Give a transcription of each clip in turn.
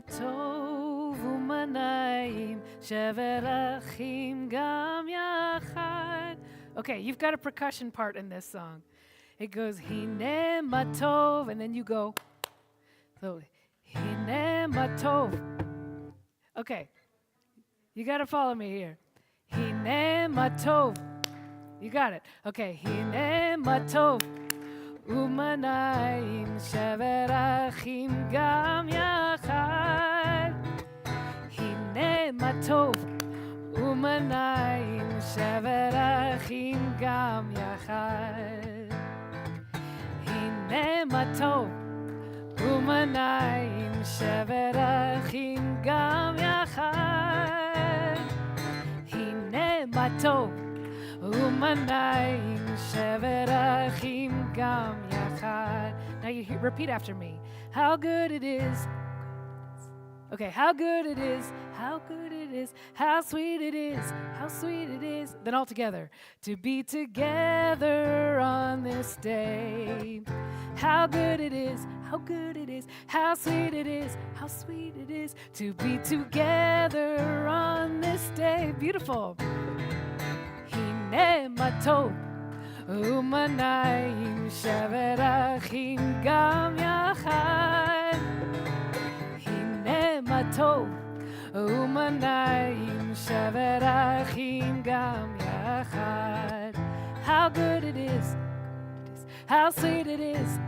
טוב ומנעים שבר אחים גם יחד. Okay, you've got a percussion part in this song. It goes hine ma tov, and then you go so hine ma tov. Okay, you got to follow me here. Hine ma tov. You got it. Okay, hine ma tov. ומנעים שבר אחים גם יחד. הנה מה טוב ומנעים שבר אחים גם יחד. הנה מה טוב ומנעים שבר אחים גם יחד. הנה מה טוב ומנעים שבר אחים גם יחד. Now you repeat after me. How good it is. Okay, how good it is. How good it is. How sweet it is. How sweet it is. Then all together. To be together on this day. How good it is. How good it is. How sweet it is. How sweet it is. To be together on this day. Beautiful. הנה מה טוב ומנעים שבר אחים גם יחד. הנה מה טוב ומנעים שבר אחים גם יחד. How good it is, how sweet it is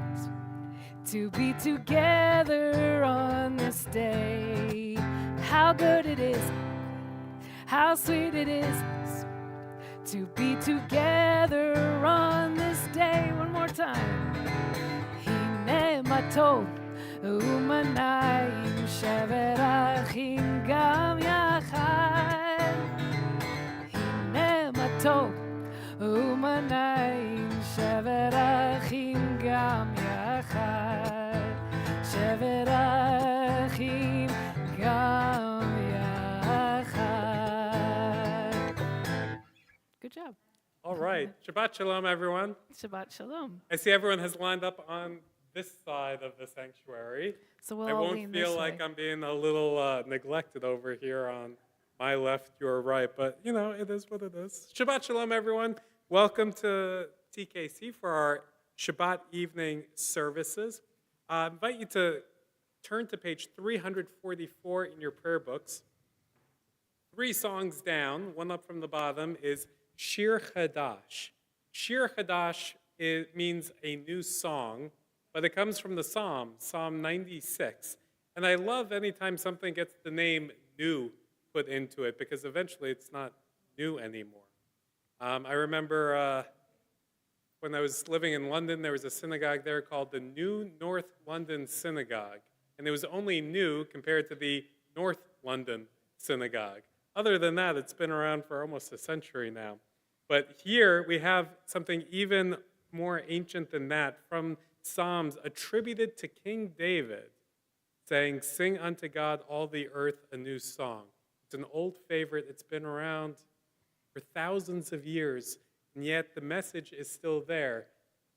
to be together on this day. How good it is, how sweet it is to be together on this day. One more time. הנה מה טוב ומנעים שבר אחים גם יחד. הנה מה טוב ומנעים שבר אחים גם יחד. שבר אחים גם Good job. All right. Shabbat shalom, everyone. Shabbat shalom. I see everyone has lined up on this side of the sanctuary. So we'll I all won't lean feel this like way. I'm being a little neglected over here on my left, your right, but you know, it is what it is. Shabbat shalom, everyone. Welcome to TKC for our Shabbat evening services. I invite you to turn to page 344 in your prayer books. 3 songs down, one up from the bottom, is Shir Chadash. Shir Chadash means a new song, but it comes from the Psalm, Psalm 96. And I love anytime something gets the name new put into it, because eventually it's not new anymore. I remember when I was living in London, there was a synagogue there called the New North London Synagogue. And it was only new compared to the North London Synagogue. Other than that, it's been around for almost a century now. But here we have something even more ancient than that from Psalms attributed to King David, saying, "Sing unto God, all the earth, a new song." It's an old favorite. It's been around for thousands of years, and yet the message is still there.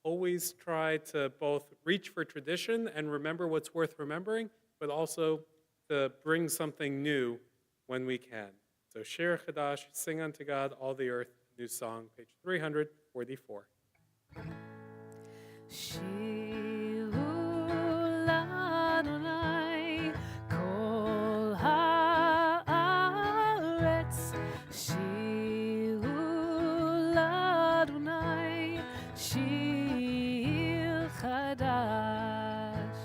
Always try to both reach for tradition and remember what's worth remembering, but also to bring something new when we can. So Shir Chadash, Sing unto God, all the earth, new song, page 344. Shilu l'Adonai kol haaretz. Shilu l'Adonai shir chadash.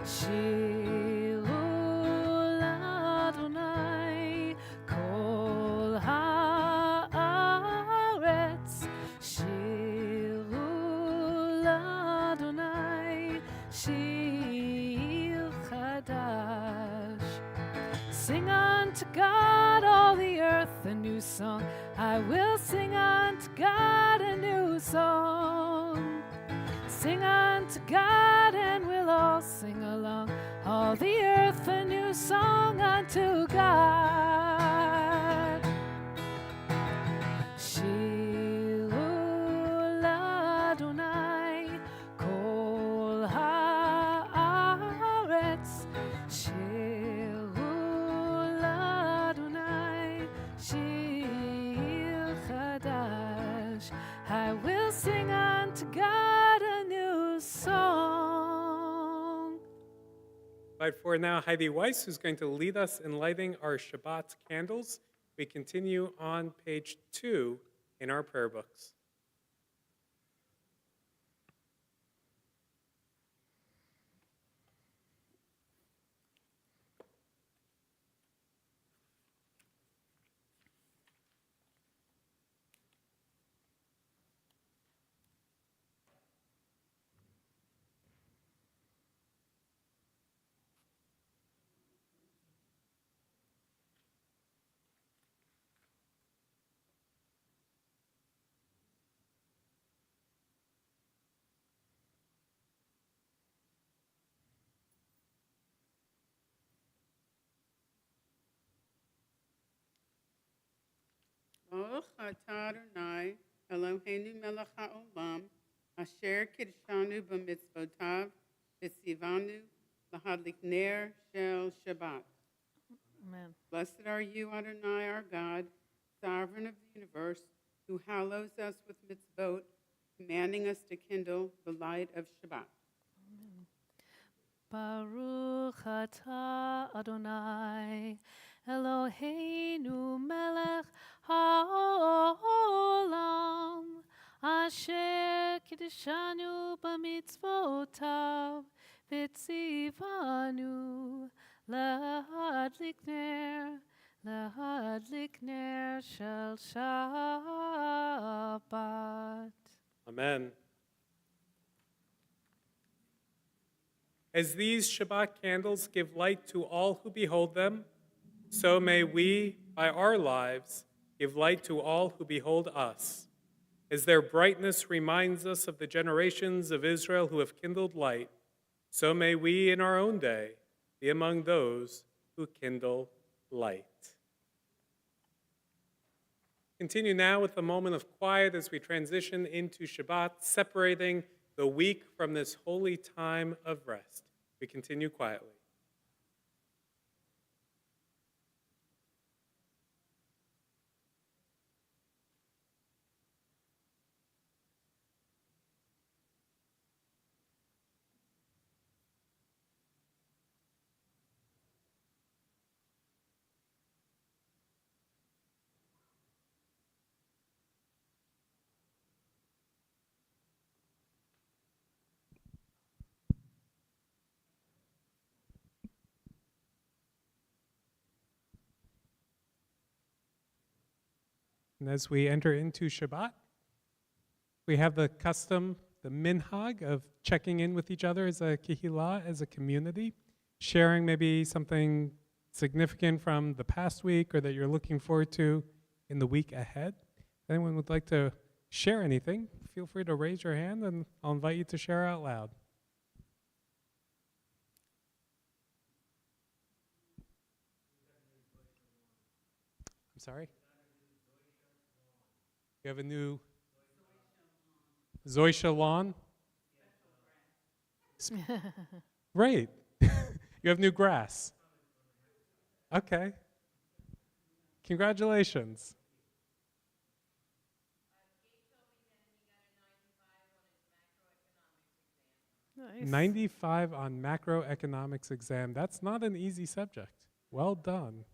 Shilu l'Adonai kol haaretz. Shilu l'Adonai shir chadash. Sing unto God, all the earth, a new song. I will sing unto God a new song. Sing unto God, and we'll all sing along. All the earth, a new song unto God. Shilu l'Adonai kol haaretz. Shir invite forward now Heidi Weiss, who's going to lead us in lighting our Shabbat candles. We continue on page 2 in our prayer books. Baruch atah Adonai, Eloheinu melech haolam, asher kidshanu b'mitzvotav, v'tzivanu lahadlik ner shel Shabbat. Amen. Blessed are you, Adonai, our God, sovereign of the universe, who hallows us with mitzvot, commanding us to kindle the light of Shabbat. Baruch atah Adonai, Eloheinu melech haolam, asher kidshanu b'mitzvotav, v'tzivanu lahadlik ner shel Shabbat. Amen. As these Shabbat candles give light to all who behold them, so may we, by our lives, give light to all who behold us. As their brightness reminds us of the generations of Israel who have kindled light, so may we in our own day be among those who kindle light. Continue now with a moment of quiet as we transition into Shabbat, separating the week from this holy time of rest. We continue quietly. And as we enter into Shabbat, we have the custom, the minhag of checking in with each other as a kehillah, as a community, sharing maybe something significant from the past week or that you're looking forward to in the week ahead. If anyone would like to share anything, feel free to raise your hand and I'll invite you to share out loud. I'm sorry? You have a new Zoysha lawn? Great. You have new grass. Okay. Congratulations. Nice. 95 on macroeconomics exam. That's not an easy subject. Well done.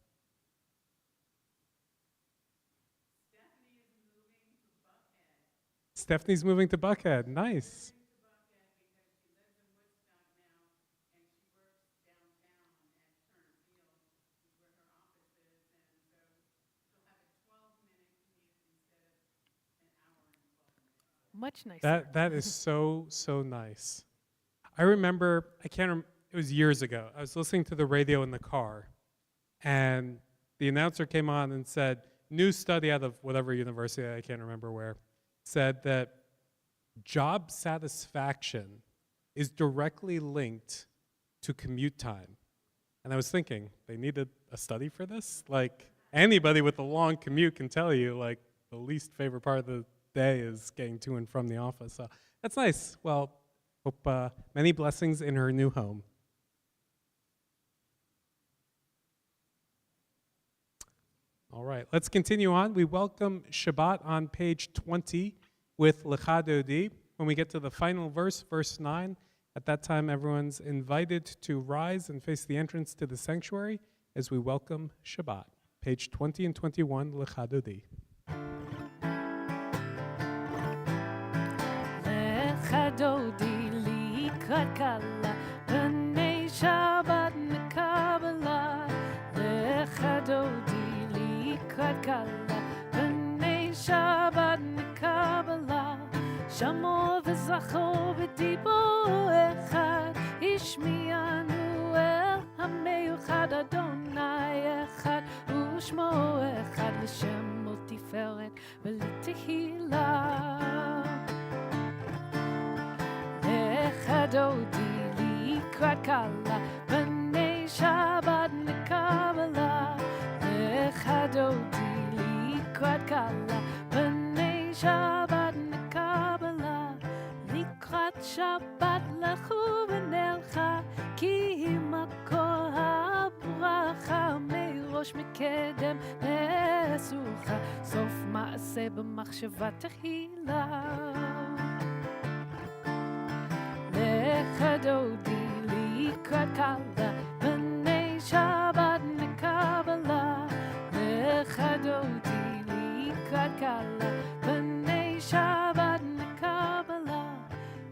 Stephanie's moving to Buckhead. Nice. Much nicer. That is so nice. I remember, it was years ago. I was listening to the radio in the car, and the announcer came on and said, new study out of whatever university, I can't remember where, said that job satisfaction is directly linked to commute time. And I was thinking, they needed a study for this? Like, anybody with a long commute can tell you, like, the least favorite part of the day is getting to and from the office. So that's nice. Well, hope many blessings in her new home. All right, let's continue on. We welcome Shabbat on page 20 with Lecha Dodi. When we get to the final verse, verse 9, At that time, everyone's invited to rise and face the entrance to the sanctuary as we welcome Shabbat. Page 20 and 21, Lecha Dodi. Lecha Dodi likrat kala, b'nei Shabbat nekabala. Lecha Dodi likrat kala, b'nei Shabbat nekabala. Shamo v'zacho b'dibo echad, ishmianu el hameyuchad Adonai echad, u'shmo echad l'shem u'tiferet v'litehila. Lecha Dodi likrat kala, b'nei Shabbat nekabala. Lecha Dodi likrat kala, b'nei Shabbat nekabala. Likrat Shabbat lechu v'nelcha, ki makor habracha meirosh mekedem lesucha, sof ma'aseh b'machshava tehila. Lecha Dodi likrat kala, b'nei Shabbat nekabala. Lecha Dodi likrat kala, b'nei Shabbat nekabala.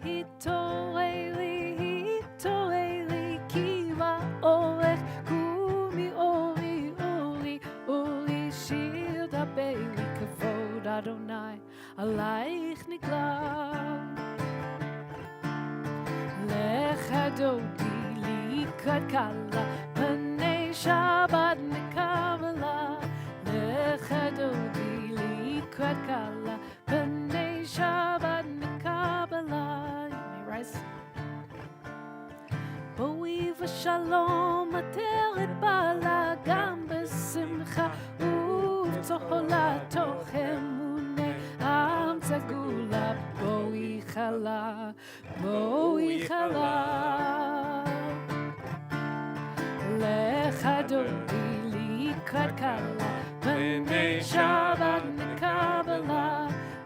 Hitorei li, kiva orech, kumi ori, ori, shir dabei, kavod Adonai, alaich niglam. Lecha Dodi likrat kala, b'nei Shabbat nekabala. Lecha Dodi likrat kala, b'nei Shabbat nekabala. You may rise. Boi v'shalom ateret bala, gam b'simcha uv'tohola toch emunei am tzagula. Boi chala, boi chala. Lecha Dodi likrat kala, b'nei Shabbat nekabala.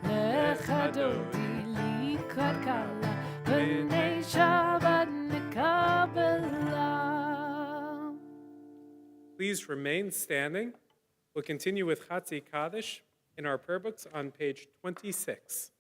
Lecha Dodi likrat kala, b'nei Shabbat nekabala. Please remain standing. We'll continue with Chatzi Kaddish in our prayer books on page 26.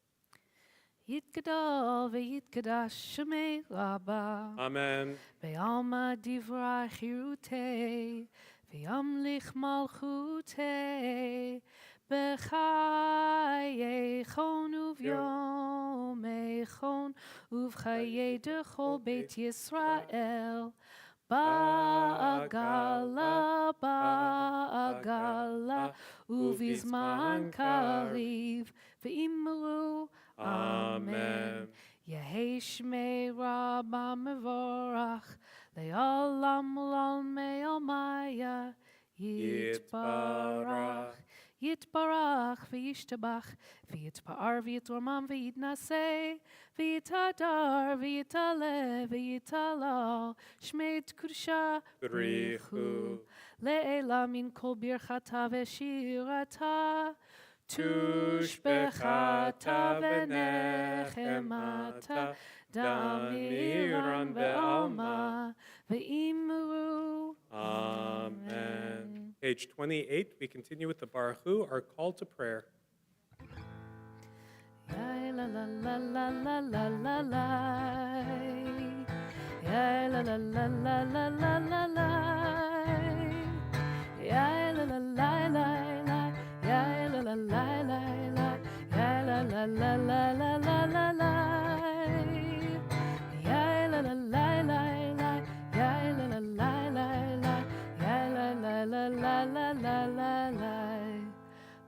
Yitgadol v'yitgadash shemei Rabba, Amen. ve'alma divra chirutei, ve'yamlich malchutei, b'chayei chon uv'yomei chon, uv'chayei dechol Beit Yisrael. Ba'agala, uv'izman kariv, ve'imru. Amen. Yehei Shmei Rabba Mevorach, Le'olam Olmei Olmaya, Yitbarach, Yitbarach, V'yishtabach, V'yitpa'ar, V'yitormam, V'yitnaseh, V'yitadar, V'yitale, V'yitalal, Shmei T'Kudusha, B'richu. Le'ela min kol birchata v'shirata, Tushbechata v'nechemata, damiran ve'alma. Ve'imru. Amen. Page 28, we continue with the Baruch Hu, our call to prayer. Ya la la la la la la la la. Ya la la la la la la la la. Ya la la la la la. Ya la la la la la. Ya la la la la la la la la. Ya la la la la la. Ya la la la la la. Ya la la la la la la la la.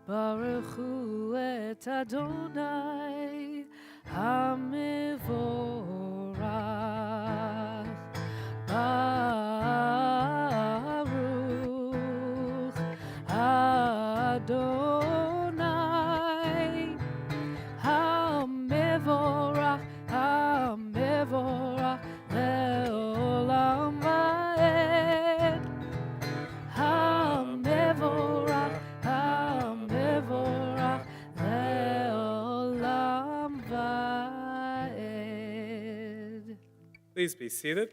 Baruch Hu et Adonai HaMevorach. Baruch Adonai HaMevorach, HaMevorach le'olam va'ed. HaMevorach, HaMevorach le'olam va'ed. Please be seated.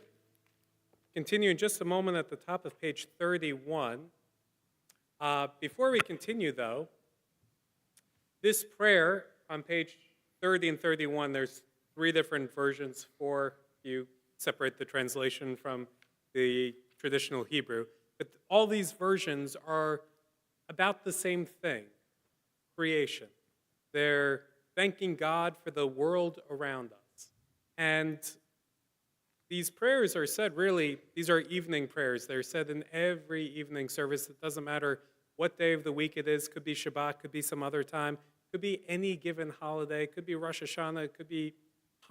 Continue in just a moment at the top of page 31. Before we continue, though, this prayer on page 30 and 31, there's 3 different versions for you separate the translation from the traditional Hebrew. But all these versions are about the same thing, creation. They're thanking God for the world around us. And these prayers are said, really, these are evening prayers. They're said in every evening service. It doesn't matter what day of the week it is. Could be Shabbat, could be some other time. Could be any given holiday. Could be Rosh Hashanah, could be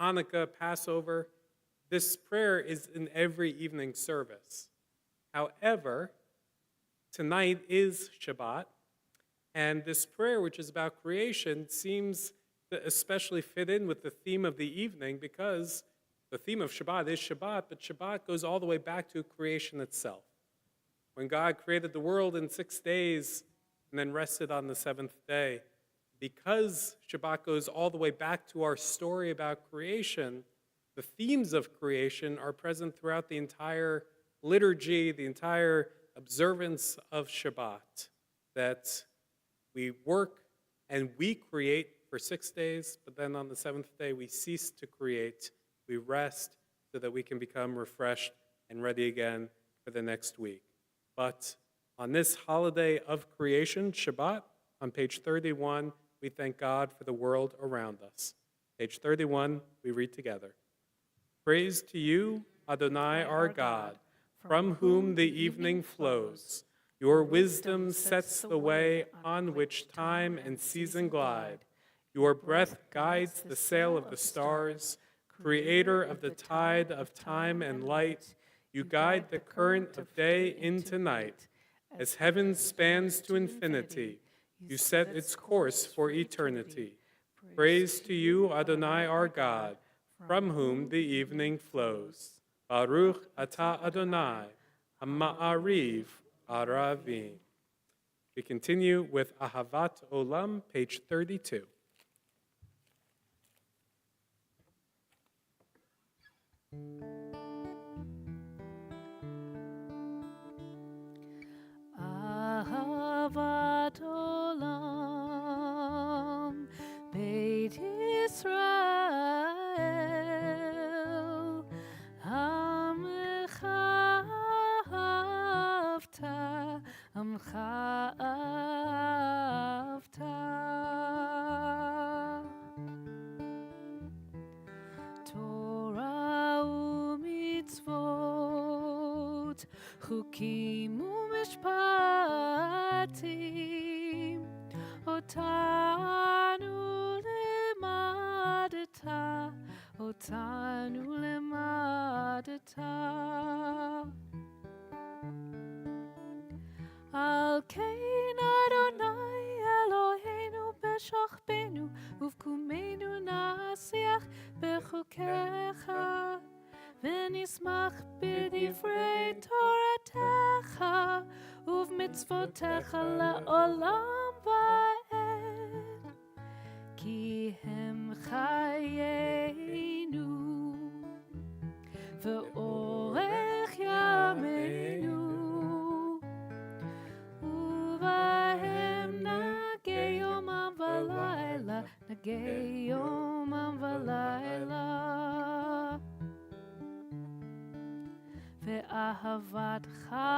Hanukkah, Passover. This prayer is in every evening service. However, tonight is Shabbat, and this prayer, which is about creation, seems to especially fit in with the theme of the evening because the theme of Shabbat is Shabbat, but Shabbat goes all the way back to creation itself. When God created the world in 6 days and then rested on the 7th day, because Shabbat goes all the way back to our story about creation, the themes of creation are present throughout the entire liturgy, the entire observance of Shabbat, that we work and we create for 6 days, but then on the 7th day we cease to create, we rest so that we can become refreshed and ready again for the next week. But on this holiday of creation, Shabbat, on page 31, we thank God for the world around us. Page 31, we read together. Praise to you, Adonai our God, from whom the evening flows. Your wisdom sets the way on which time and season glide. Your breath guides the sail of the stars. Creator of the tide of time and light, you guide the current of day into night. As heaven spans to infinity, you set its course for eternity. Praise to you, Adonai our God, from whom the evening flows. Baruch atah Adonai, ha'ma'ariv aravim. We continue with Ahavat Olam, page 32. Ahavat Olam, Beit Yisrael, Amcha Avta, Amcha Avta. Torah u'mitzvot, chukim u'mishpatim, otanu lemadata, otanu lemadata. Al kein Adonai Eloheinu b'shachbenu uvkumenu nasiach bechukecha v'nismach b'divrei Toratecha uv'mitzvotecha la'olam va'ed ki hem chayenu v'orech yameinu Nagei yomam v'layla ve'ahavatcha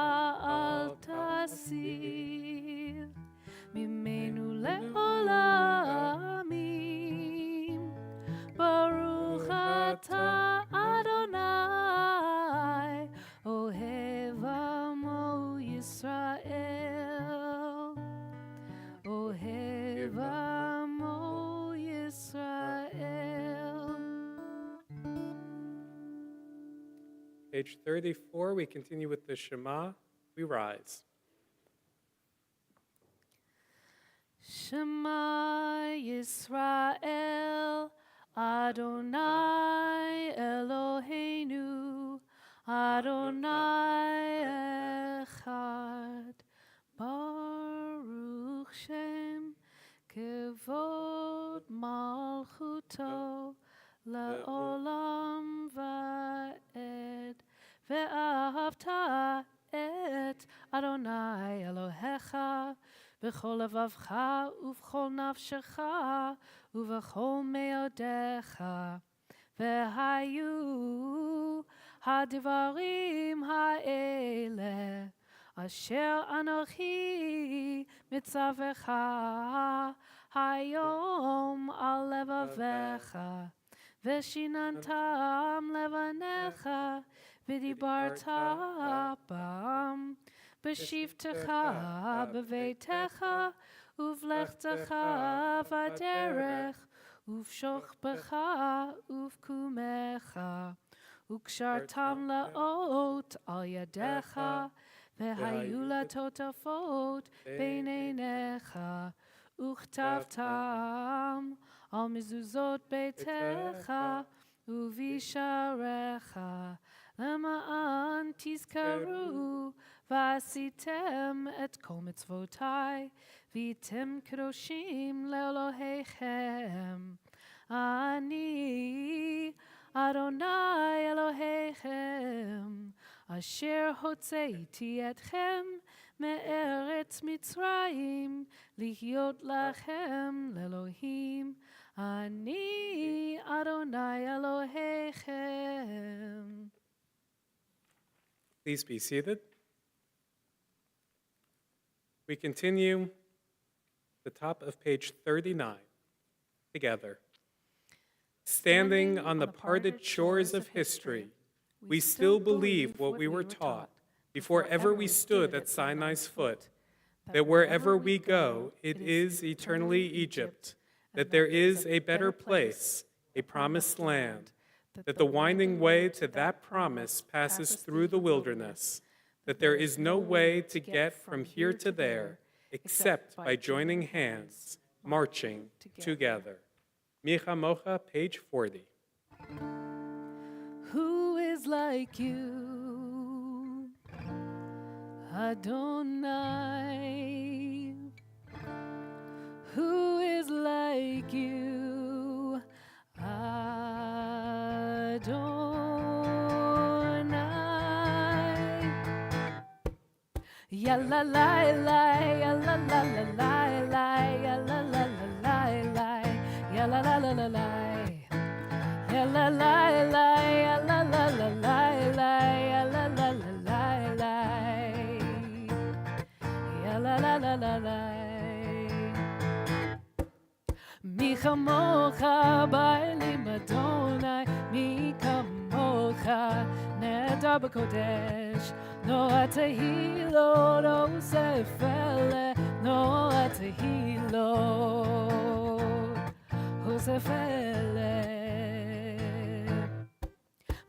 al tasir mimenu le'olamim Baruch atah Adonai ohev amo Yisrael ohev amo Yisrael. Page 34, we continue with the Shema. We rise. Shema Yisrael, Adonai Eloheinu, Adonai Echad, Baruch Shem, Kevod Malchuto, Le'olam Va'ed. אלוהיך בכל לבבך ובכל נפשך ובכל מאודיך. והיו הדברים האלה אשר אנוכי מצווך היום על לבביך, ושיננתם לבניך, ודיברת בם בשבתך בביתך, ובלכתך בדרך, ובשוכבך ובקומך, וקשרתם לאות על ידיך, והיו לטוטפות בין עיניך, וכתבתם על מזוזות ביתך ובשעריך, למען תזכרו ועשיתם את כל מצוותי, והייתם קדושים לאלוהיכם. אני אדוני אלוהיכם, אשר הוצאתי אתכם מארץ מצרים, להיות לכם לאלוהים. אני אדוני אלוהיכם. Please be seated. We continue the top of page 39 together. Standing on the parted shores of history, we still believe what we were taught before ever we stood at Sinai's foot, that wherever we go, it is eternally Egypt, that there is a better place, a promised land, that the winding way to that promise passes through the wilderness, that there is no way to get from here to there except by joining hands, marching together. Micha Mocha, page 40. Who is like you, Adonai? Who is like you, Adonai? Ya la la la, ya la la la la, ya la la la la, ya la la la la la, ya la la la, ya la la la la, ya la la la la, ya la la la la la. Mi chamocha ba'elim Adonai, mi kamocha nedar b'kodesh, no atehilot osef ele, no atehilot osef ele.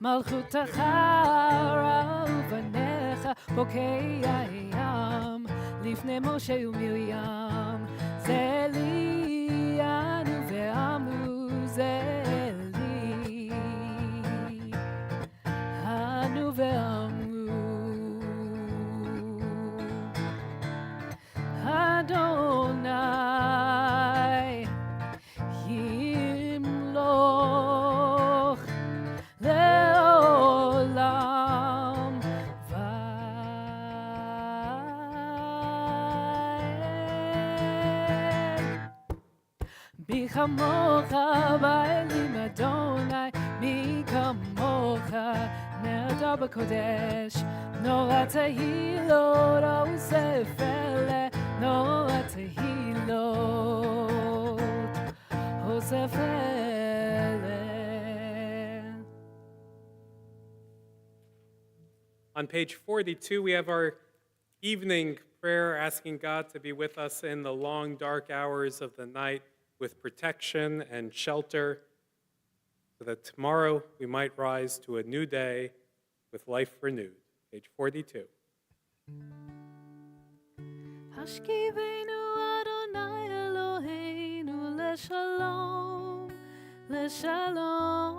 Malchutecha ra'uvanecha bokei hayam, lifnei Moshe u'Miriam, ze li anu ve'amu, ze li anu ve'amu. Adonai yimloch le'olam va'ed. Bichamocha ba'elim Adonai, mi kamocha nedar b'kodesh, no atehilot osef ele, no atehilot osef ele. On page 42, we have our evening prayer asking God to be with us in the long, dark hours of the night with protection and shelter, so that tomorrow we might rise to a new day with life renewed. Page 42. Hashkivenu Adonai Eloheinu leshalom, leshalom,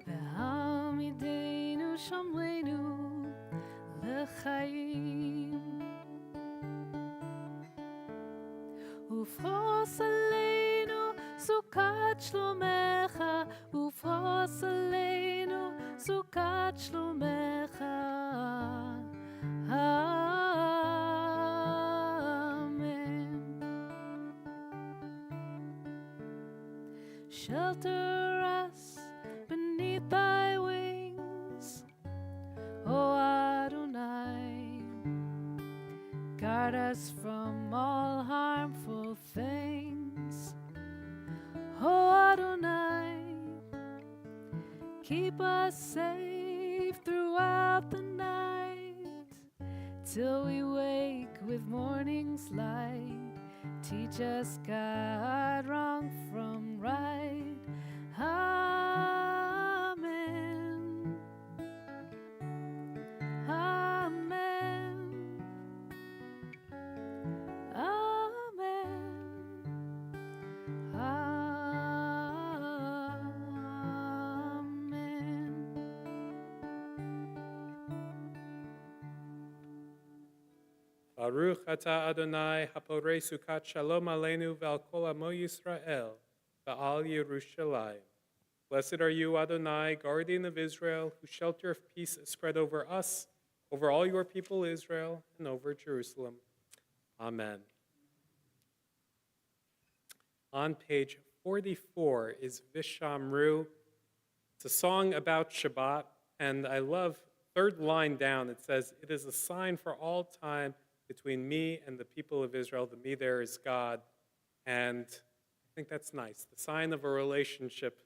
ve'hamidenu shamrenu lechaim, ufros aleinu sukat shlomecha, ufros aleinu sukat shlomecha. Shelter us beneath thy wings, O Adonai. Guard us from all harmful things, O Adonai. Keep us safe throughout the night, till we wake with morning's light. Teach us, God, wrong from right. Amen. Amen. Amen. Amen. Baruch atah Adonai haporei sukat shalom aleinu ve'al kol amo Yisrael ve'al Yerushalayim. Blessed are you, Adonai, guardian of Israel, whose shelter of peace is spread over us, over all your people Israel, and over Jerusalem. Amen. On page 44 is Vishamru. It's a song about Shabbat, and I love third line down. It says, "It is a sign for all time between me and the people of Israel. The me there is God." And I think that's nice. The sign of a relationship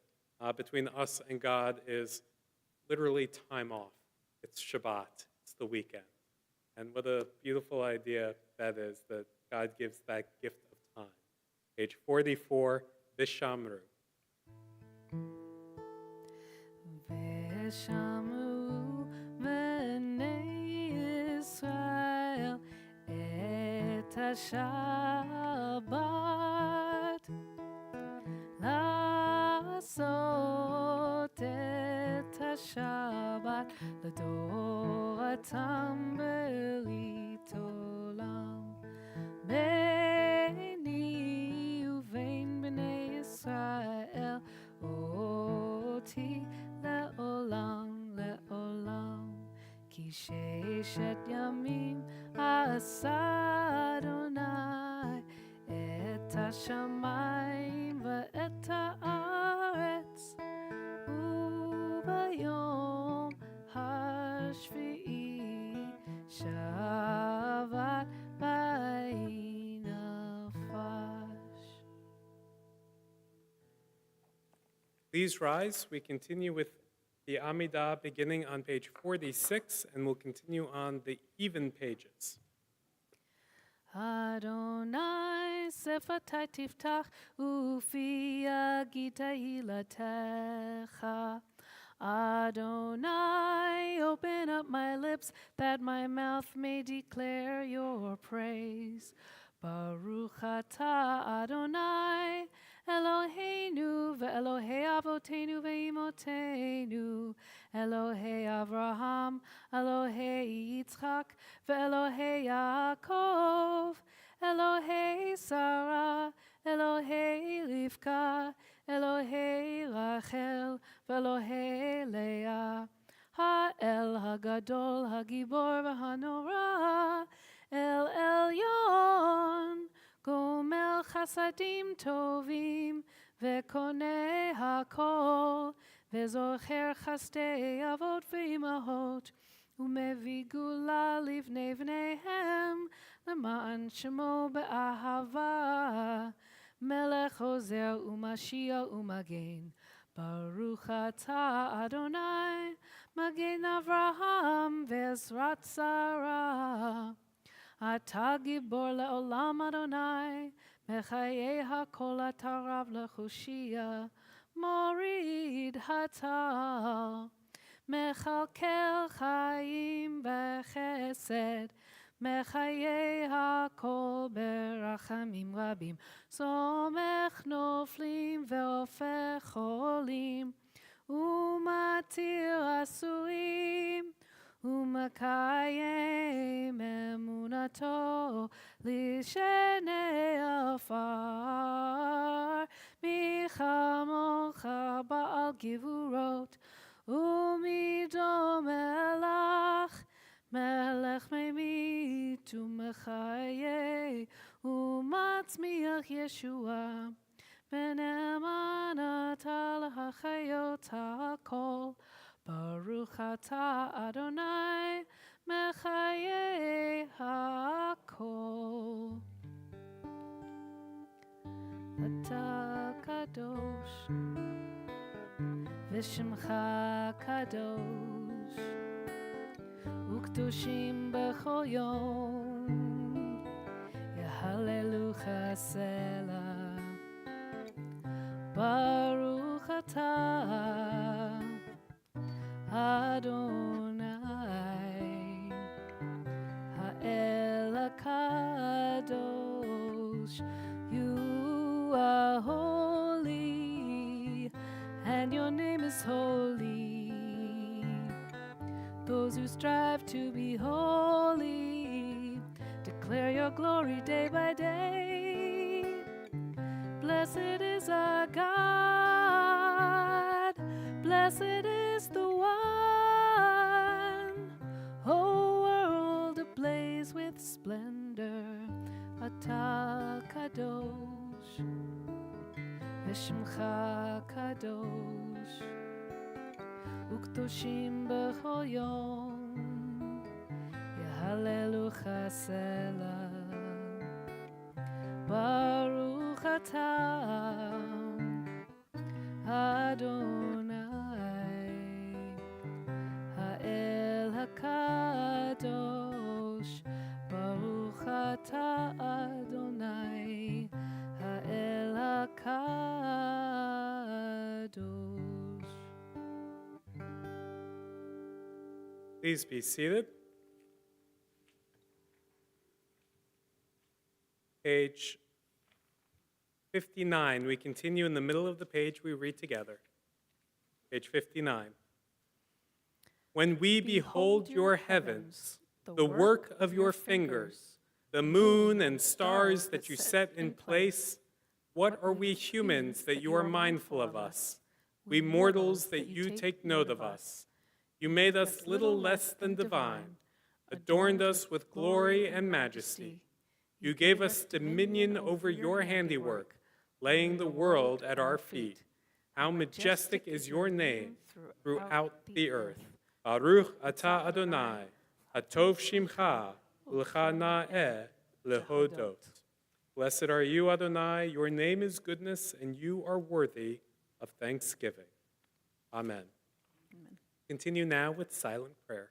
between us and God is literally time off. It's Shabbat. It's the weekend. And what a beautiful idea that is, that God gives that gift of time. Page 44, Vishamru. Veshamru b'nei Yisrael et ha-Shabbat, לעשות את השבת לדורתם ברית עולם. ביני ובין בני ישראל אותי לעולם לעולם. כי ששת ימים עשה אדוני את השמיים ואת הארץ, וביום השביעי שבת בנפש. Please rise. We continue with the Amidah beginning on page 46, and we'll continue on the even pages. Adonai שפתי תפתח ופי יגיד תהילתך. Adonai, open up my lips that my mouth may declare your praise. Baruch atah Adonai, Eloheinu ve'Elohei Avotenu ve'imotenu, Elohei Avraham, Elohei Yitzchak, ve'Elohei Yaakov, Elohei Sarah, Elohei Rivka, Elohei Rachel, ve'Elohei Leah, Ha'el Hagadol, Hagibor v'Hanora, El Elyon, Gomel Chasadim Tovim, Ve'koneh HaKol, Ve'zocher Chastei Avot Ve'imahot, Umevi Gula Livnei Vneihem, Lema'an Shemo Be'ahava, Melech Ozer U'Mashiach U'Magen, Baruch atah Adonai, Magen Avraham Ve'ezrat Sarah. אתה גיבור לעולם אדוני, מחיי הכל אתה רב לחושייה, מוריד הטל, מכלכל חיים בחסד, מחיי הכל ברחמים רבים, סומך נופלים והופך חולים, ומתיר אסורים, ומקיים אמונתו לשני עפר, מי כמוך בעל גבורות, ומי דומה לך, מלך ממית ומחיה, ומצמיח ישועה, ונאמן אתה להחיות הכל. ברוך אתה אדוני מחיי הכל. אתה קדוש ושמך קדוש וקדושים בכל יום יהללוך סלע. ברוך אתה אדוני האל הקדוש. You are holy and your name is holy. Those who strive to be holy declare your glory day by day. Blessed is our God, blessed is the one, whole world ablaze with splendor. Ata kadosh v'shemcha kadosh ukdoshim b'chol yom yehalelucha sela. Baruch atah Adonai ha'el hakadosh. Baruch atah Adonai ha'el hakadosh. Please be seated. Page 59. We continue in the middle of the page we read together. Page 59. When we behold your heavens, the work of your fingers, the moon and stars that you set in place, what are we humans that you are mindful of us? We mortals that you take note of us. You made us little less than divine, adorned us with glory and majesty. You gave us dominion over your handiwork, laying the world at our feet. How majestic is your name throughout the earth. Baruch atah Adonai, hatov shimcha, u'lecha na'eh lehodot. Blessed are you, Adonai, your name is goodness, and you are worthy of thanksgiving. Amen. Amen. Continue now with silent prayer.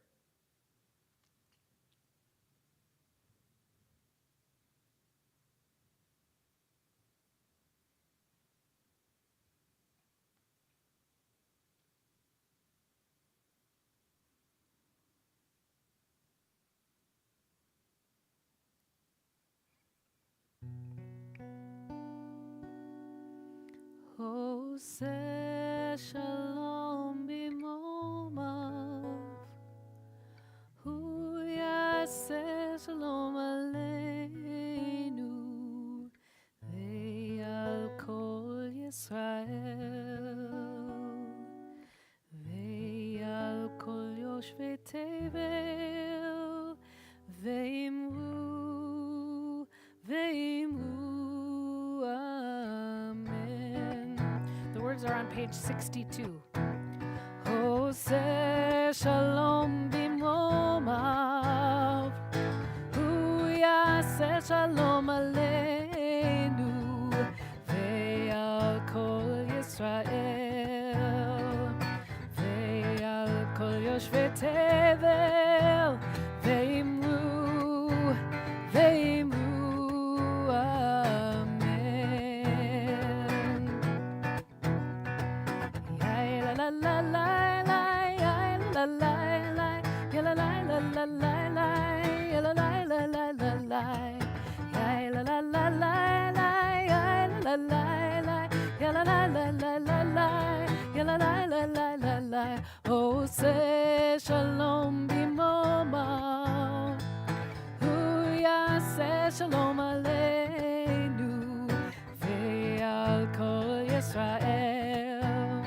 Oseh shalom b'momav, hu yaseh shalom aleinu, ve'al kol Yisrael, ve'al kol yoshvei tevel, ve'imru, amen. The words are on page 62. Oseh shalom b'momav, hu yaseh shalom aleinu, ve'al kol Yisrael, ve'al kol yoshvei tevel, ve'imru, amen. La la la la, la la la, la la la la la, la la la la la, la la la la, la la la. Oseh shalom b'momav, hu yaseh shalom aleinu, ve'al kol Yisrael,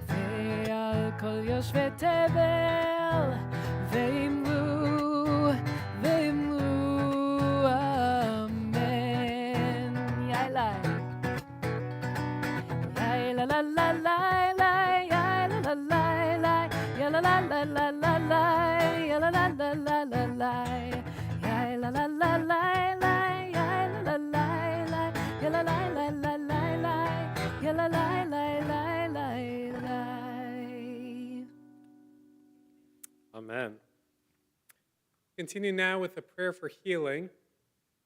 ve'al kol yoshvei tevel, ve'imru, amen. Yalai. Amen. Continue now with a prayer for healing.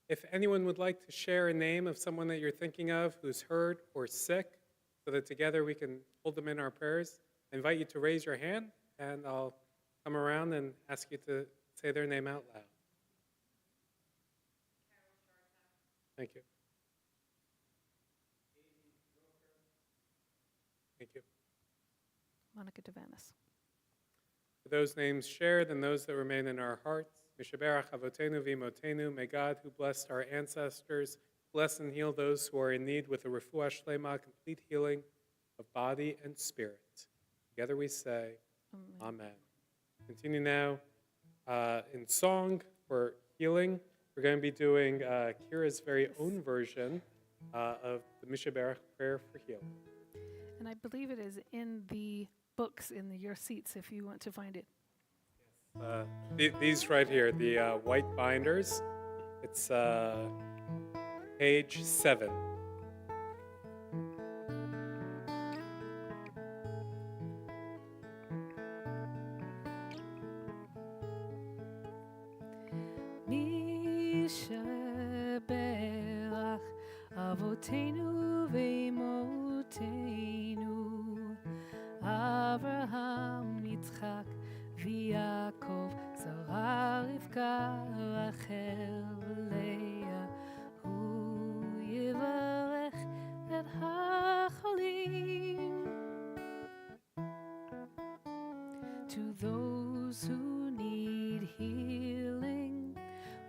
If anyone would like to share a name of someone that you're thinking of who's hurt or sick, so that together we can hold them in our prayers, I invite you to raise your hand, and I'll come around and ask you to say their name out loud. Thank you. Thank you. Monica Devanis. For those names shared and those that remain in our hearts, Mishaberach Avotenu Vimotenu, may God, who blessed our ancestors, bless and heal those who are in need with a refuah shlema, complete healing of body and spirit. Together we say, Amen. Continue now in song for healing. We're going to be doing Kyra's very own version of the Mishaberach prayer for healing. And I believe it is in the books in your seats if you want to find it. These right here, the white binders, it's page 7. Mishaberach Avotenu Veimotenu Avraham Yitzchak V'Yaakov Sarah Rivka Rachel Leah Hu Yivarech et HaCholim. To those who need healing,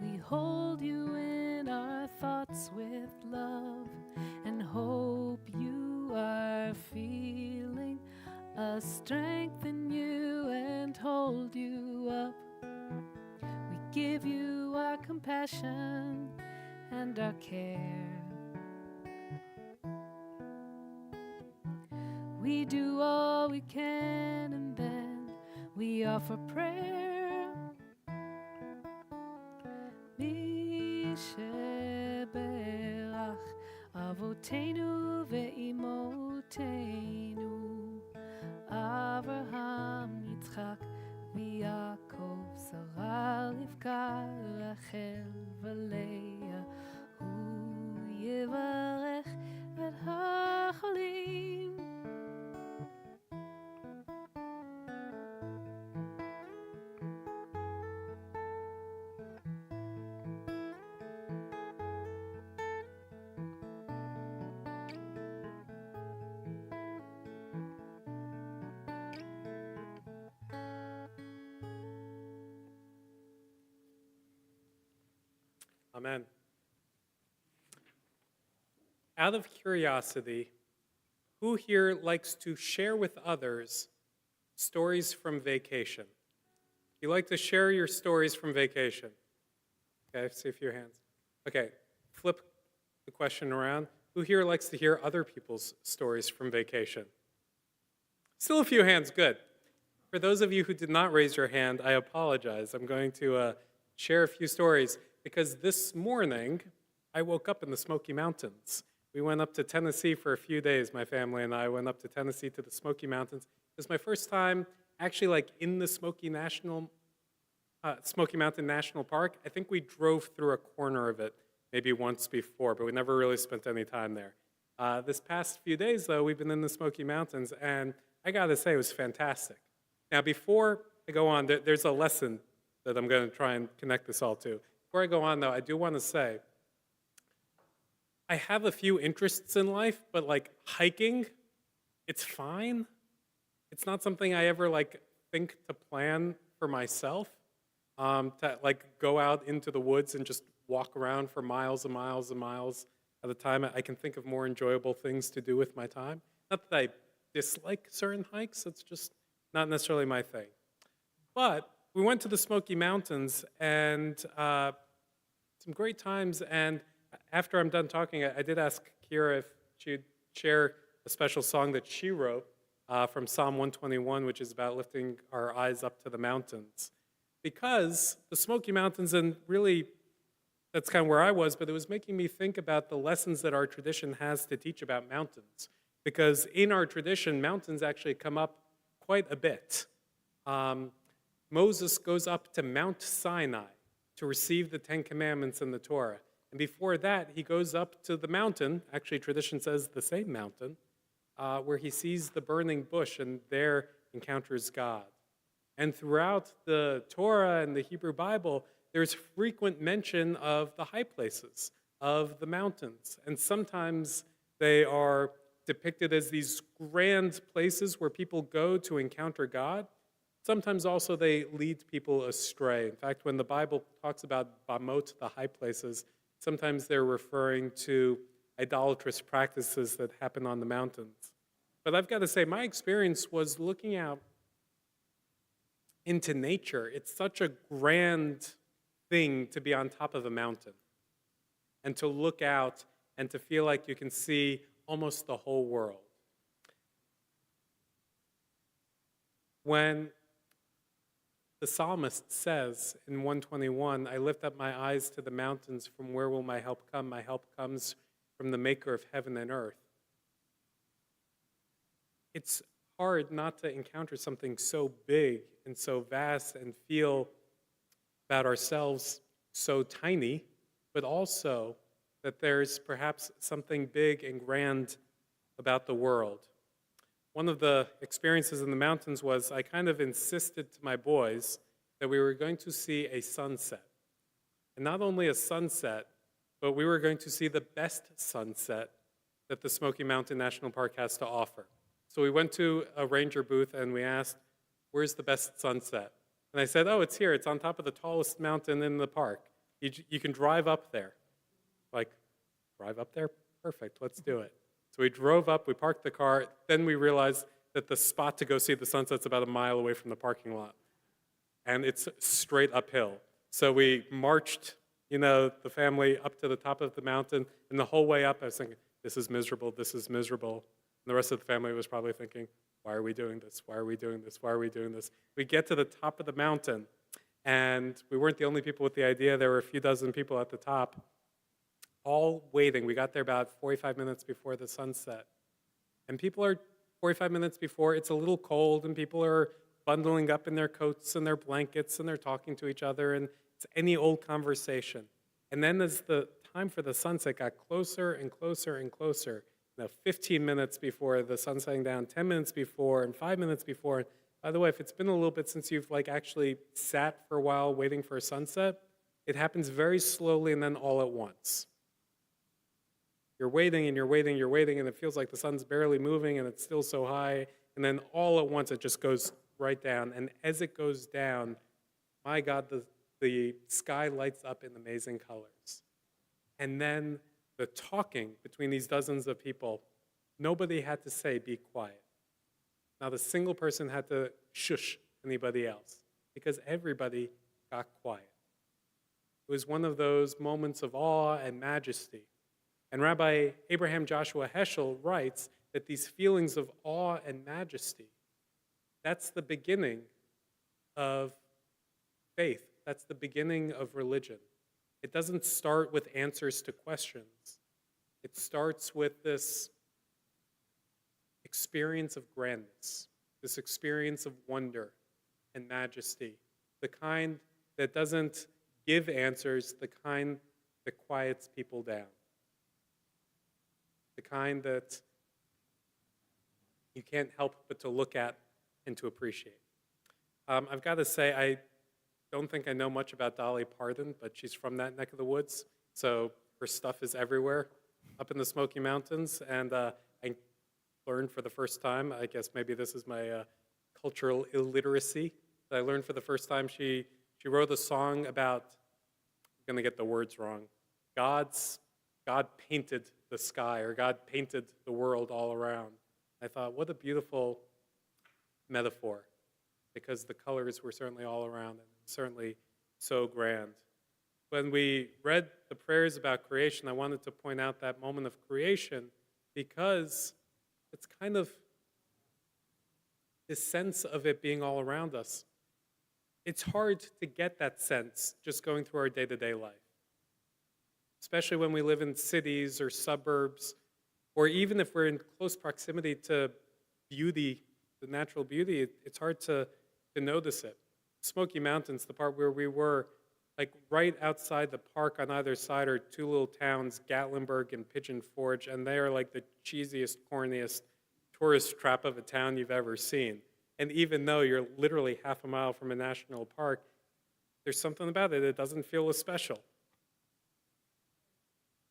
we hold you in our thoughts with love and hope you are feeling us strengthen you and hold you up. We give you our compassion and our care. We do all we can and then we offer prayer. Mishaberach Avotenu Veimotenu Avraham Yitzchak V'Yaakov Sarah Rivka Rachel Leah Hu Yivarech et HaCholim. Amen. Out of curiosity, who here likes to share with others stories from vacation? You like to share your stories from vacation? Okay, see a few hands. Okay, flip the question around. Who here likes to hear other people's stories from vacation? Still a few hands, good. For those of you who did not raise your hand, I apologize. I'm going to share a few stories because this morning I woke up in the Smoky Mountains. We went up to Tennessee for a few days, my family and I went up to Tennessee to the Smoky Mountains. It was my first time actually like in the Smoky Mountain National Park. I think we drove through a corner of it maybe once before, but we never really spent any time there. This past few days, though, we've been in the Smoky Mountains, and I gotta say, it was fantastic. Now, before I go on, there's a lesson that I'm gonna try and connect this all to. Before I go on, though, I do wanna say, I have a few interests in life, but like hiking, it's fine. It's not something I ever like think to plan for myself, to like go out into the woods and just walk around for miles and miles and miles at a time. I can think of more enjoyable things to do with my time. Not that I dislike certain hikes, it's just not necessarily my thing. But we went to the Smoky Mountains and some great times, and after I'm done talking, I did ask Kyra if she'd share a special song that she wrote from Psalm 121, which is about lifting our eyes up to the mountains. Because the Smoky Mountains, and really that's kind of where I was, but it was making me think about the lessons that our tradition has to teach about mountains. Because in our tradition, mountains actually come up quite a bit. Moses goes up to Mount Sinai to receive the Ten Commandments and the Torah. And before that, he goes up to the mountain, actually tradition says the same mountain, where he sees the burning bush and there encounters God. And throughout the Torah and the Hebrew Bible, there's frequent mention of the high places, of the mountains. And sometimes they are depicted as these grand places where people go to encounter God. Sometimes also they lead people astray. In fact, when the Bible talks about bamot, the high places, sometimes they're referring to idolatrous practices that happen on the mountains. But I've got to say, my experience was looking out into nature. It's such a grand thing to be on top of a mountain and to look out and to feel like you can see almost the whole world. When the psalmist says in 121, I lift up my eyes to the mountains, from where will my help come? My help comes from the maker of heaven and earth. It's hard not to encounter something so big and so vast and feel about ourselves so tiny, but also that there's perhaps something big and grand about the world. One of the experiences in the mountains was I kind of insisted to my boys that we were going to see a sunset. And not only a sunset, but we were going to see the best sunset that the Smoky Mountain National Park has to offer. So we went to a ranger booth and we asked, where's the best sunset? And I said, oh, it's here. It's on top of the tallest mountain in the park. You can drive up there. Like, drive up there? Perfect, let's do it. So we drove up, we parked the car, then we realized that the spot to go see the sunset's about a mile away from the parking lot. And it's straight uphill. So we marched, the family up to the top of the mountain, and the whole way up I was thinking, this is miserable, this is miserable. And the rest of the family was probably thinking, why are we doing this? Why are we doing this? Why are we doing this? We get to the top of the mountain, and we weren't the only people with the idea. There were a few dozen people at the top, all waiting. We got there about 45 minutes before the sunset. And people are 45 minutes before, it's a little cold, and people are bundling up in their coats and their blankets, and they're talking to each other, and it's any old conversation. And then as the time for the sunset got closer and closer and closer, 15 minutes before the sun setting down, 10 minutes before, and 5 minutes before. By the way, if it's been a little bit since you've actually sat for a while waiting for a sunset, it happens very slowly and then all at once. You're waiting and you're waiting, you're waiting, and it feels like the sun's barely moving and it's still so high, and then all at once it just goes right down. And as it goes down, my God, the sky lights up in amazing colors. And then the talking between these dozens of people, nobody had to say, be quiet. Not a single person had to shush anybody else because everybody got quiet. It was one of those moments of awe and majesty. And Rabbi Abraham Joshua Heschel writes that these feelings of awe and majesty, that's the beginning of faith. That's the beginning of religion. It doesn't start with answers to questions. It starts with this experience of grandness, this experience of wonder and majesty, the kind that doesn't give answers, the kind that quiets people down, the kind that you can't help but to look at and to appreciate. I've got to say, I don't think I know much about Dolly Parton, but she's from that neck of the woods, so her stuff is everywhere up in the Smoky Mountains, and I learned for the first time, I guess maybe this is my cultural illiteracy, that I learned for the first time she wrote a song about, I'm going to get the words wrong, God painted the sky, or God painted the world all around. I thought, what a beautiful metaphor, because the colors were certainly all around and certainly so grand. When we read the prayers about creation, I wanted to point out that moment of creation because it's kind of this sense of it being all around us. It's hard to get that sense just going through our day-to-day life, especially when we live in cities or suburbs, or even if we're in close proximity to beauty, the natural beauty, it's hard to notice it. Smoky Mountains, the part where we were, like right outside the park on either side are two little towns, Gatlinburg and Pigeon Forge, and they are like the cheesiest, corniest tourist trap of a town you've ever seen. And even though you're literally half a mile from a national park, there's something about it that doesn't feel as special.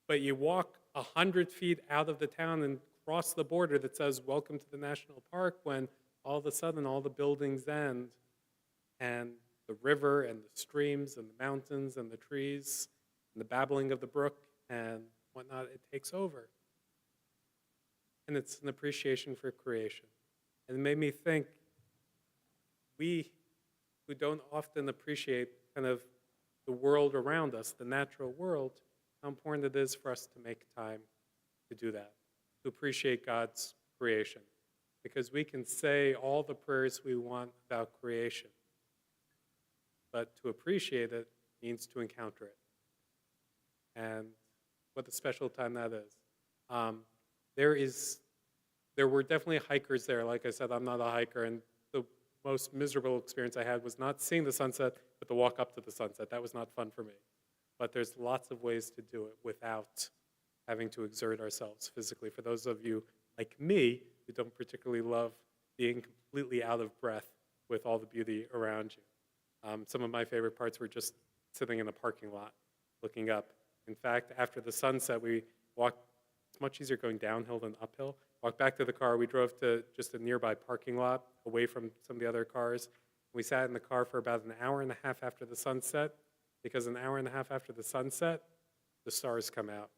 But you walk 100 feet out of the town and cross the border that says, "Welcome to the national park," when all of a sudden all the buildings end and the river and the streams and the mountains and the trees and the babbling of the brook and whatnot, it takes over. And it's an appreciation for creation. And it made me think, we who don't often appreciate kind of the world around us, the natural world, how important it is for us to make time to do that, to appreciate God's creation. Because we can say all the prayers we want about creation, but to appreciate it means to encounter it. And what a special time that is. There were definitely hikers there. Like I said, I'm not a hiker, and the most miserable experience I had was not seeing the sunset, but the walk up to the sunset. That was not fun for me. But there's lots of ways to do it without having to exert ourselves physically. For those of you like me who don't particularly love being completely out of breath with all the beauty around you. Some of my favorite parts were just sitting in a parking lot, looking up. In fact, after the sunset, we walked. It's much easier going downhill than uphill. Walked back to the car. We drove to just a nearby parking lot, away from some of the other cars. We sat in the car for about an hour and a half after the sunset, because an hour and a half after the sunset, the stars come out.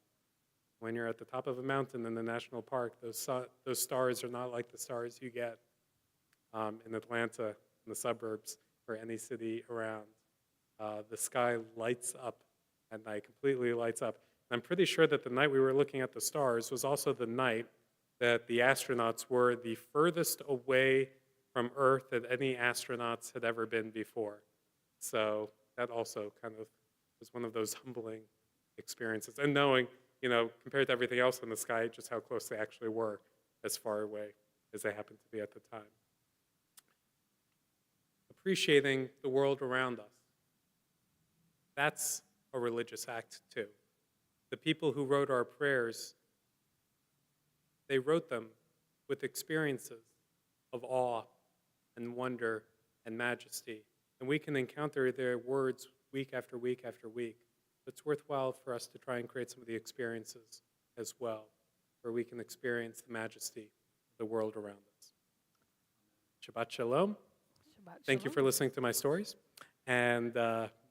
When you're at the top of a mountain in the national park, those stars are not like the stars you get in Atlanta, in the suburbs, or any city around. The sky lights up at night, completely lights up. And I'm pretty sure that the night we were looking at the stars was also the night that the astronauts were the furthest away from Earth that any astronauts had ever been before. So that also kind of was one of those humbling experiences. And knowing, compared to everything else in the sky, just how close they actually were, as far away as they happened to be at the time. Appreciating the world around us. That's a religious act too. The people who wrote our prayers, they wrote them with experiences of awe and wonder and majesty. And we can encounter their words week after week after week. It's worthwhile for us to try and create some of the experiences as well, where we can experience the majesty of the world around us. Shabbat Shalom. Thank you for listening to my stories. And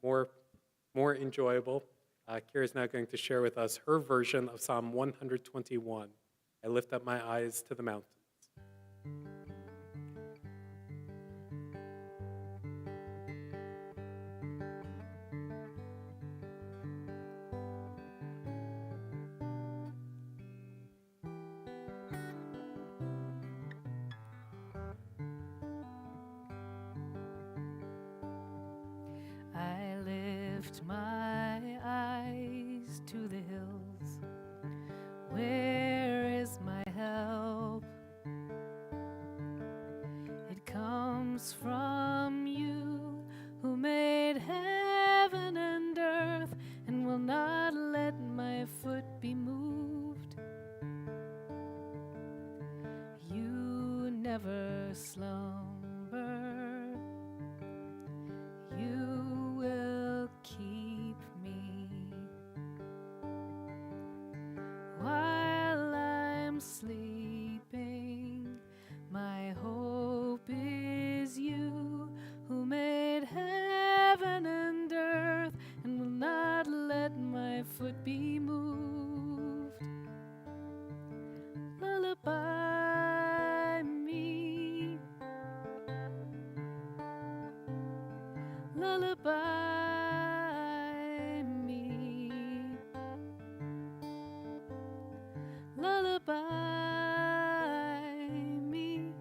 more enjoyable, Kyra is now going to share with us her version of Psalm 121. I lift up my eyes to the mountains. I lift my eyes to the hills. Where is my help? It comes from you, who made heaven and earth and will not let my foot be moved. You never slumber. You will keep me while I'm sleeping. My hope is you, who made heaven and earth and will not let my foot be moved. Lullaby me, lullaby me, lullaby me,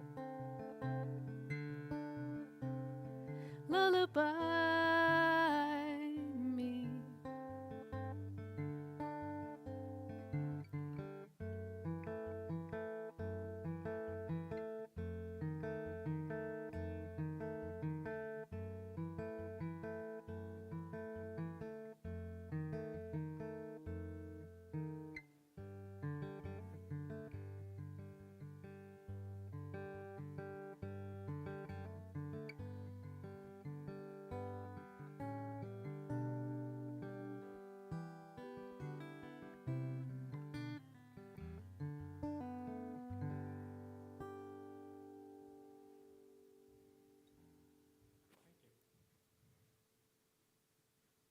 lullaby me.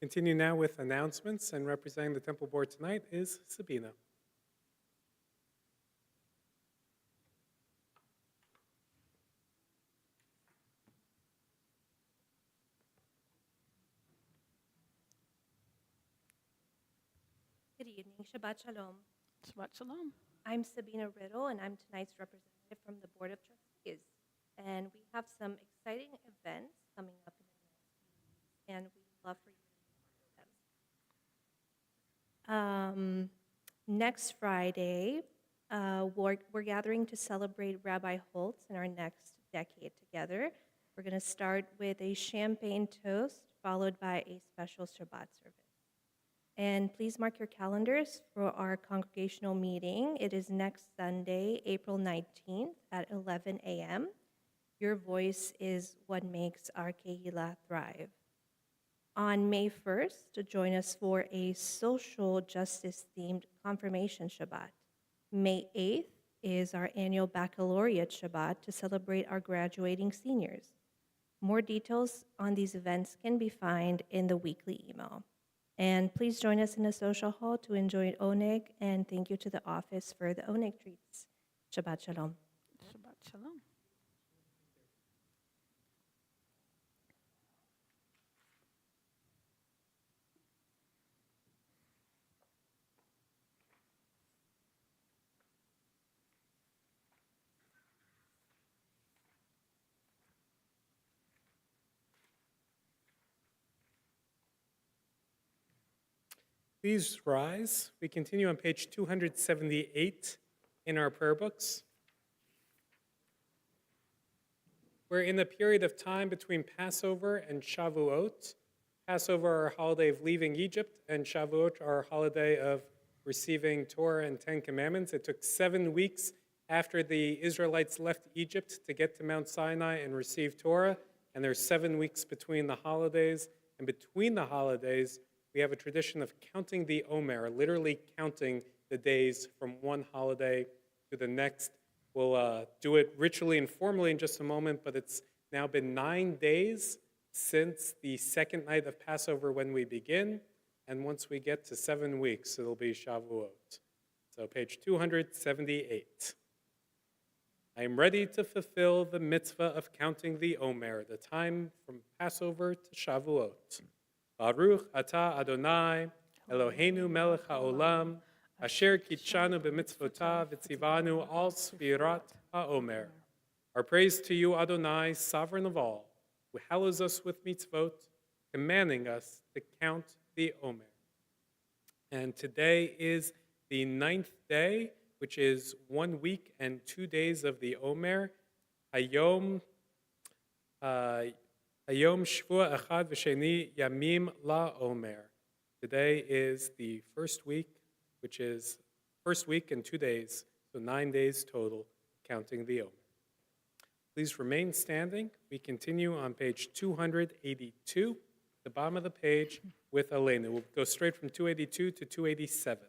Continue now with announcements, and representing the Temple Board tonight is Sabina. Good evening, Shabbat Shalom. Shabbat Shalom. I'm Sabina Riddle, and I'm tonight's representative from the Board of Trustees. And we have some exciting events coming up in the next few weeks, and we'd love for you to be part of them. Next Friday, we're gathering to celebrate Rabbi Holtz in our next decade together. We're going to start with a champagne toast, followed by a special Shabbat service. And please mark your calendars for our congregational meeting. It is next Sunday, April 19th at 11 a.m. Your voice is what makes our Kehillah thrive. On May 1st, join us for a social justice-themed confirmation Shabbat. May 8th is our annual baccalaureate Shabbat to celebrate our graduating seniors. More details on these events can be found in the weekly email. And please join us in the social hall to enjoy Oneg, and thank you to the office for the Oneg treats. Shabbat Shalom. Shabbat Shalom. Please rise. We continue on page 278 in our prayer books. We're in the period of time between Passover and Shavuot. Passover, our holiday of leaving Egypt, and Shavuot, our holiday of receiving Torah and 10 Commandments. It took 7 weeks after the Israelites left Egypt to get to Mount Sinai and receive Torah, and there's 7 weeks between the holidays. And between the holidays, we have a tradition of counting the Omer, literally counting the days from one holiday to the next. We'll do it ritually and formally in just a moment, but it's now been 9 days since the second night of Passover when we begin, and once we get to 7 weeks, it'll be Shavuot. So page 278. I am ready to fulfill the mitzvah of counting the Omer, the time from Passover to Shavuot. Baruch atah Adonai, Eloheinu melech haolam, asher kitshanu b'mitzvotav v'tzivanu al sfirat ha'omer. Our praise to you, Adonai, sovereign of all, who hallows us with mitzvot, commanding us to count the Omer. And today is the 9th day, which is 1 week and 2 days of the Omer. Hayom Shvua Echad V'Sheni Yamim La Omer. Today is the first week, which is first week and 2 days, so 9 days total, counting the Omer. Please remain standing. We continue on page 282, the bottom of the page, with Aleinu. We'll go straight from 282 to 287.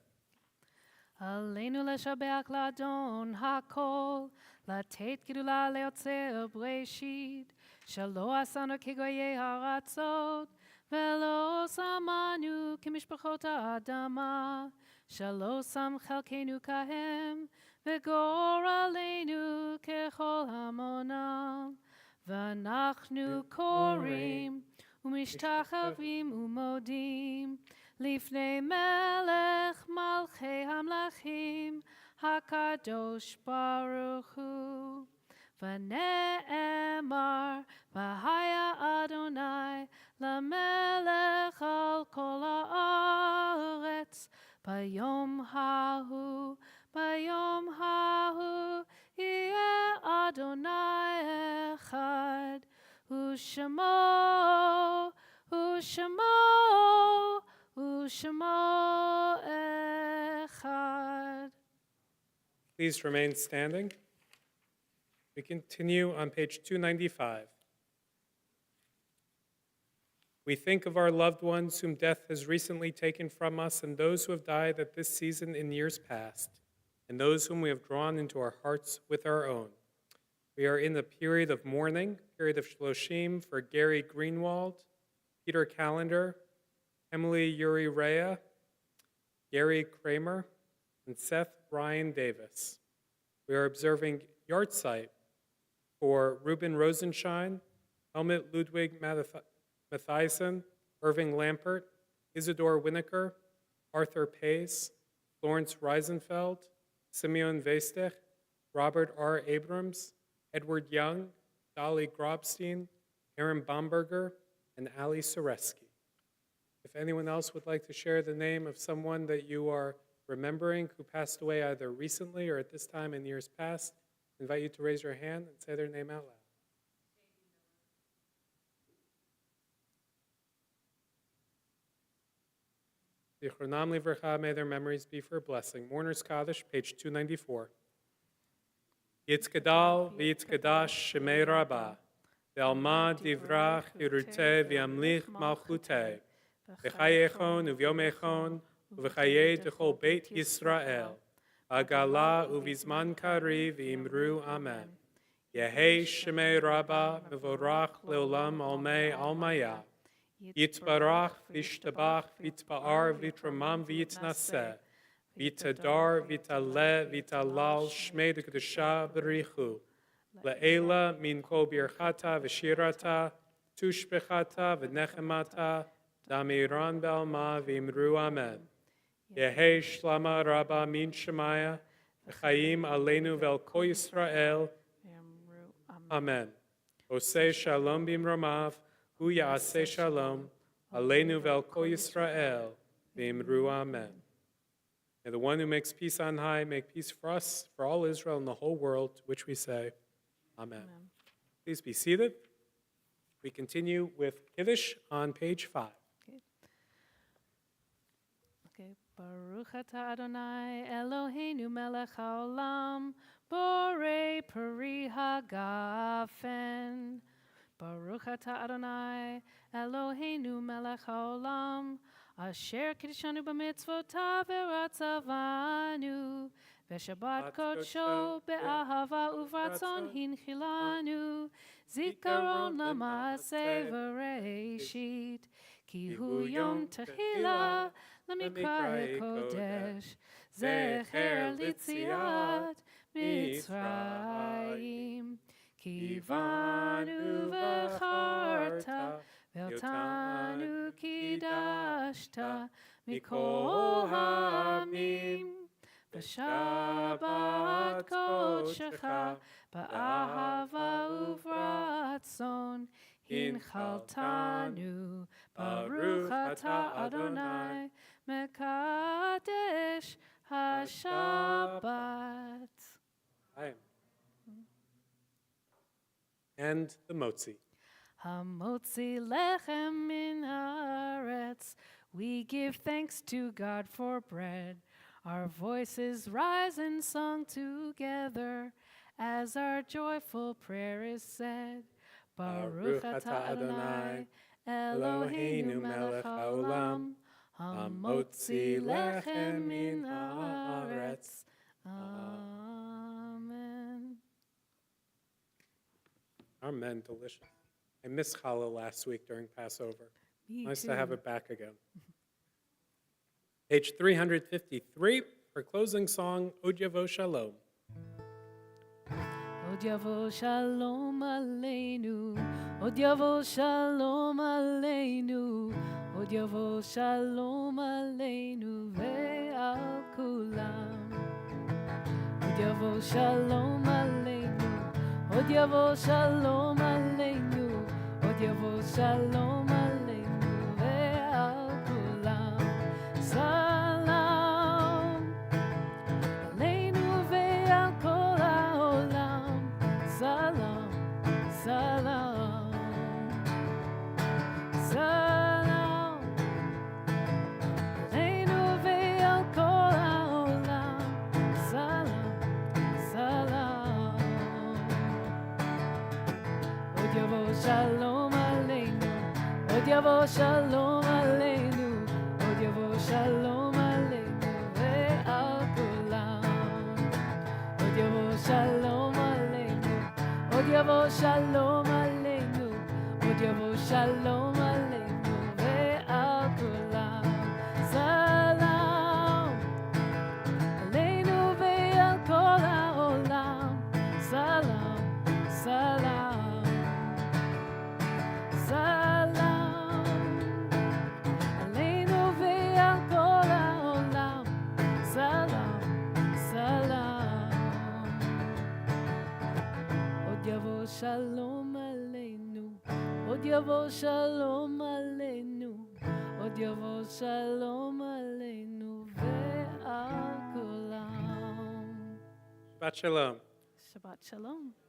עלינו לשבח לאדון הכל, לתת גדולה ליוצר בראשית, שלא עשנו כגויי הארצות, ולא שמנו כמשפחות האדמה, שלא שם חלקנו כהם, וגורלנו ככל המונם. ואנחנו קוראים ומשתחווים ומודים, לפני מלך מלכי המלכים, הקדוש ברוך הוא. ונאמר, והיה אדוני למלך על כל הארץ, ביום ההוא, ביום ההוא, יהיה אדוני אחד, ושמו, ושמו, ושמו אחד. Please remain standing. We continue on page 295. We think of our loved ones whom death has recently taken from us, and those who have died at this season in years past, and those whom we have drawn into our hearts with our own. We are in the period of mourning, period of Shloshim for Gary Greenwald, Peter Callender, Emily Yuri Rea, Gary Kramer, and Seth Ryan Davis. We are observing yahrzeit for Ruben Rosenshine, Helmut Ludwig Matthijssen, Irving Lampert, Isidore Winokur, Arthur Pace, Florence Reisenfeld, Simeon Vestech, Robert R. Abrams, Edward Young, Dolly Grobstein, Aaron Bomberger, and Ali Soreski. If anyone else would like to share the name of someone that you are remembering who passed away either recently or at this time in years past, I invite you to raise your hand and say their name out loud. Zichronam livracha, may their memories be for a blessing. Mourner's Kaddish, page 294. Yitzkadal v'yitzkadash shemei rabba, ve'alma divrach yiruteh v'yamlich malchuteh, v'chayechon uvyomechon uv'chayei techol beit Yisrael, agala uvizman kari v'imru amen. Yehei shemei rabba mevorach leolam almei almaya, Yitzbarach v'ishtabach v'itba'ar v'itramam v'yitnaseh, v'itadar v'itale v'talal shmei d'kedusha b'richu, le'ela min kol birchata v'shirata, tushbechata v'nechemata, damiran b'alma v'imru amen. Yehei shlama rabba min shemaya, v'chayim aleinu v'el kol Yisrael, amen. Oseh shalom b'imromav, Hu ya'aseh shalom, aleinu ve'al kol Yisrael, v'imru amen. May the one who makes peace on high make peace for us, for all Israel and the whole world, to which we say, amen. Please be seated. We continue with Kiddush on page 5. Okay. Baruch atah Adonai Eloheinu melech haolam, borei peri hagafen. Baruch atah Adonai Eloheinu melech haolam, asher kiddushanu b'mitzvotav v'ratzavanu, v'shabbat kodsho be'ahava uvratzon hinchilanu, zikaron la'maseh v'reishit, ki hu yom tehillah l'mikra'e kodesh, zecher litziat Mitzrayim. Kivanu v'charta, ve'otanu kidashta, mikol ha'amim, v'shabbat kodshecha, ba'ahava uvratzon, hinchaltanu, baruch atah Adonai, mekadesh ha'shabbat. Aye. And the motzi. Hamotzi lechem min haaretz. We give thanks to God for bread. Our voices rise in song together as our joyful prayer is said. Baruch atah Adonai, Eloheinu melech haolam, hamotzi lechem min haaretz. Amen. Amen, delicious. I missed challah last week during Passover. Me Nice too. to have it back again. Page 353 for closing song, Od Yavo Shalom. Od yavo shalom aleinu, Od yavo shalom aleinu, Od yavo shalom aleinu ve'al kulam. Od yavo shalom aleinu, Od yavo shalom aleinu, Od yavo shalom aleinu ve'al kulam. Salam aleinu ve'al kol ha'olam. Salam, salam, salam aleinu ve'al kol ha'olam. Salam, salam. Od yavo shalom aleinu, Od yavo shalom aleinu, Od yavo shalom aleinu ve'al kulam. Od yavo shalom aleinu, Od yavo shalom aleinu, Od yavo shalom aleinu ve'al kulam. שלום עלינו, עוד יבוא שלום עלינו, עוד יבוא שלום עלינו ועל כולם. Shabbat Shalom. Shabbat shalom.